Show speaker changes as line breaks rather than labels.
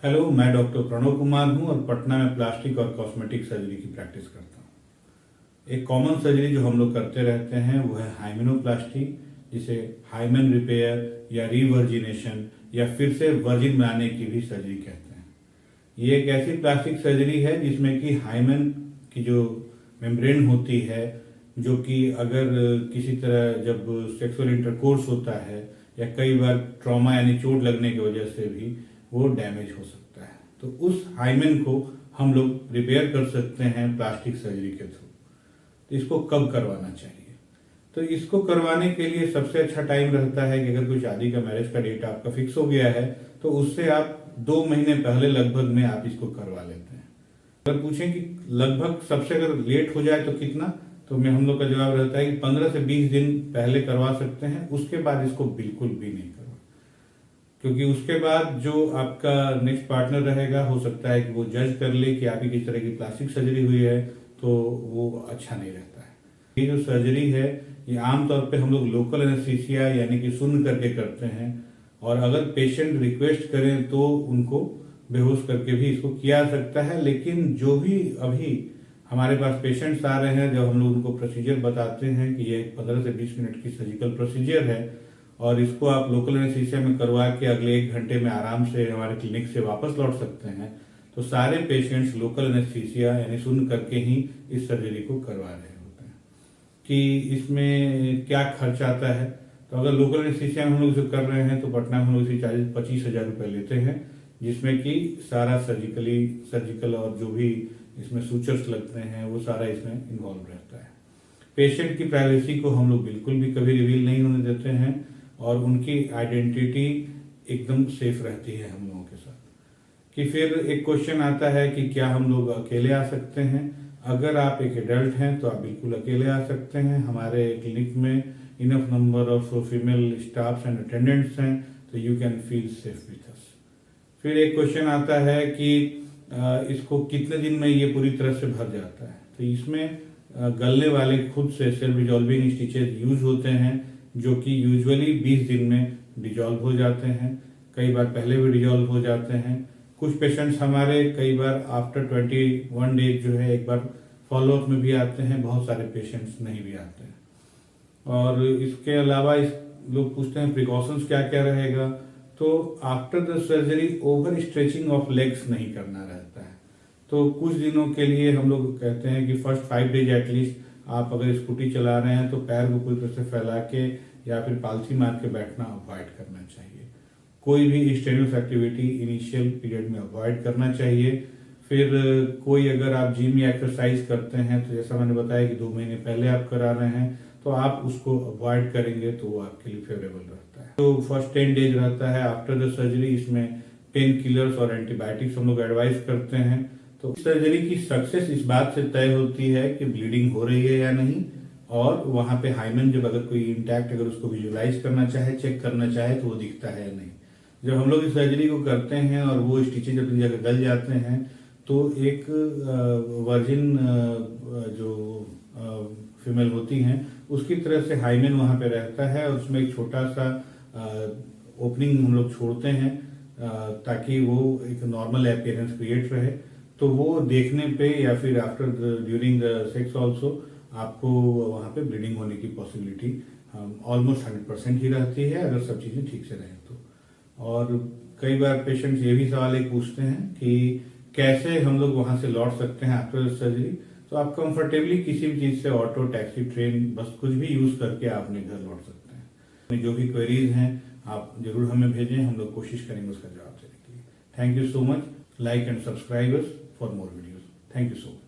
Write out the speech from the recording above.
Hello, मैं doctor Pranav Kumar हूं और पटना में प्लास्टिक और कॉस्मेटिक सर्जरी की प्रैक्टिस करता हूं। एक कॉमन सर्जरी जो हम लोग करते रहते हैं वो है हाइमेनोप्लास्टी, जिसे हाइमेन रिपेयर या रिवर्जिनेशन या फिर से वर्जिन बनाने की भी सर्जरी कहते हैं। ये एक ऐसी प्लास्टिक सर्जरी है जिसमें कि हाइमेन की जो मेम्ब्रेन होती है, जो कि अगर किसी तरह जब सेक्सुअल इंटरकोर्स होता है या कई बार ट्रॉमा यानी चोट लगने की वजह से भी वो डैमेज हो सकता है, तो उस हाइमेन को हम लोग रिपेयर कर सकते हैं प्लास्टिक सर्जरी के थ्रू। तो इसको कब करवाना चाहिए? तो इसको करवाने के लिए सबसे अच्छा टाइम रहता है कि अगर कोई शादी का, मैरिज का डेट आपका फिक्स हो गया है तो उससे आप 2 महीने पहले लगभग में आप इसको करवा लेते हैं। अगर पूछें कि लगभग सबसे अगर लेट हो जाए तो कितना, तो हम लोग का जवाब रहता है कि 15 से 20 दिन पहले करवा सकते हैं, उसके बाद इसको बिल्कुल भी नहीं करवा, क्योंकि उसके बाद जो आपका नेक्स्ट पार्टनर रहेगा हो सकता है कि वो जज कर ले कि आपकी किस तरह की प्लास्टिक सर्जरी हुई है, तो वो अच्छा नहीं रहता है। ये जो सर्जरी है ये आमतौर पे हम लोग लोकल एनेस्थीसिया यानी कि सुन करके करते हैं, और अगर पेशेंट रिक्वेस्ट करें तो उनको बेहोश करके भी इसको किया जा सकता है। लेकिन जो भी अभी हमारे पास पेशेंट्स आ रहे हैं, जब हम लोग उनको प्रोसीजर बताते हैं कि ये 15 से 20 मिनट की सर्जिकल प्रोसीजर है और इसको आप लोकल एनेस्थीसिया में करवा के अगले 1 घंटे में आराम से हमारे क्लिनिक से वापस लौट सकते हैं, तो सारे पेशेंट्स लोकल एनेस्थीसिया यानी सुन करके ही इस सर्जरी को करवा रहे होते हैं। कि इसमें क्या खर्च आता है, तो अगर लोकल एनेस्थीसिया में हम लोग इसे कर रहे हैं तो पटना में हम लोग इसे 25,000 रुपये लेते हैं, जिसमें कि सारा सर्जिकल और जो भी इसमें सूचर्स लगते हैं वो सारा इसमें इन्वॉल्व रहता है। पेशेंट की प्राइवेसी को हम लोग बिल्कुल भी कभी रिवील नहीं होने देते हैं और उनकी आइडेंटिटी एकदम सेफ रहती है हम लोगों के साथ। कि फिर एक क्वेश्चन आता है कि क्या हम लोग अकेले आ सकते हैं? अगर आप एक एडल्ट हैं तो आप बिल्कुल अकेले आ सकते हैं। हमारे क्लिनिक में enough number of female staffs and attendants हैं, तो you can feel safe with us. फिर एक क्वेश्चन आता है कि इसको कितने दिन में ये पूरी तरह से भर जाता है? तो इसमें गलने वाले खुद से सेल्फ डिजॉल्विंग स्टिचेज यूज होते हैं, जो कि यूजुअली 20 दिन में डिजॉल्व हो जाते हैं, कई बार पहले भी डिजॉल्व हो जाते हैं। कुछ पेशेंट्स हमारे कई बार आफ्टर 21 डेज जो है एक बार फॉलोअप में भी आते हैं, बहुत सारे पेशेंट्स नहीं भी आते हैं। और इसके अलावा इस लोग पूछते हैं प्रिकॉशंस क्या क्या रहेगा, तो after the surgery over stretching of legs नहीं करना रहता है। तो कुछ दिनों के लिए हम लोग कहते हैं कि फर्स्ट 5 डेज एटलीस्ट आप अगर स्कूटी चला रहे हैं तो पैर को पूरी तरह से फैला के या फिर पालथी मार के बैठना अवॉइड करना चाहिए। कोई भी स्ट्रेनुअस एक्टिविटी इनिशियल पीरियड में अवॉइड करना चाहिए। फिर कोई अगर आप जिम या एक्सरसाइज करते हैं तो जैसा मैंने बताया कि 2 महीने पहले आप करा रहे हैं, तो आप उसको अवॉइड करेंगे तो वो आपके लिए फेवरेबल रहता है। तो फर्स्ट 10 डेज रहता है आफ्टर द सर्जरी, इसमें पेन किलर्स और एंटीबायोटिक्स हम लोग एडवाइस करते हैं। तो सर्जरी की सक्सेस इस बात से तय होती है कि ब्लीडिंग हो रही है या नहीं, और वहां पे हाइमेन जब अगर कोई इंटैक्ट अगर उसको विजुलाइज करना चाहे, चेक करना चाहे, तो वो दिखता है या नहीं। जब हम लोग इस सर्जरी को करते हैं और वो स्टिचेज अपनी जगह गल जाते हैं, तो एक वर्जिन जो फीमेल होती हैं उसकी तरह से हाइमेन वहां पे रहता है, और उसमें एक छोटा सा ओपनिंग हम लोग छोड़ते हैं ताकि वो एक नॉर्मल अपीयरेंस क्रिएट रहे। तो वो देखने पे या फिर after during the sex also आपको वहां पे ब्लीडिंग होने की पॉसिबिलिटी ऑलमोस्ट 100% ही रहती है, अगर सब चीजें ठीक से रहें तो। और कई बार पेशेंट्स ये भी सवाल एक पूछते हैं कि कैसे हम लोग वहां से लौट सकते हैं आफ्टर सर्जरी। तो आप कंफर्टेबली किसी भी चीज से, ऑटो, टैक्सी, ट्रेन, बस कुछ भी यूज करके आप अपने घर लौट सकते हैं। जो भी क्वेरीज हैं आप जरूर हमें भेजें, हम लोग कोशिश करेंगे उसका जवाब देने के लिए। Thank you so much. Like and subscribe us for more videos. Thank you so much.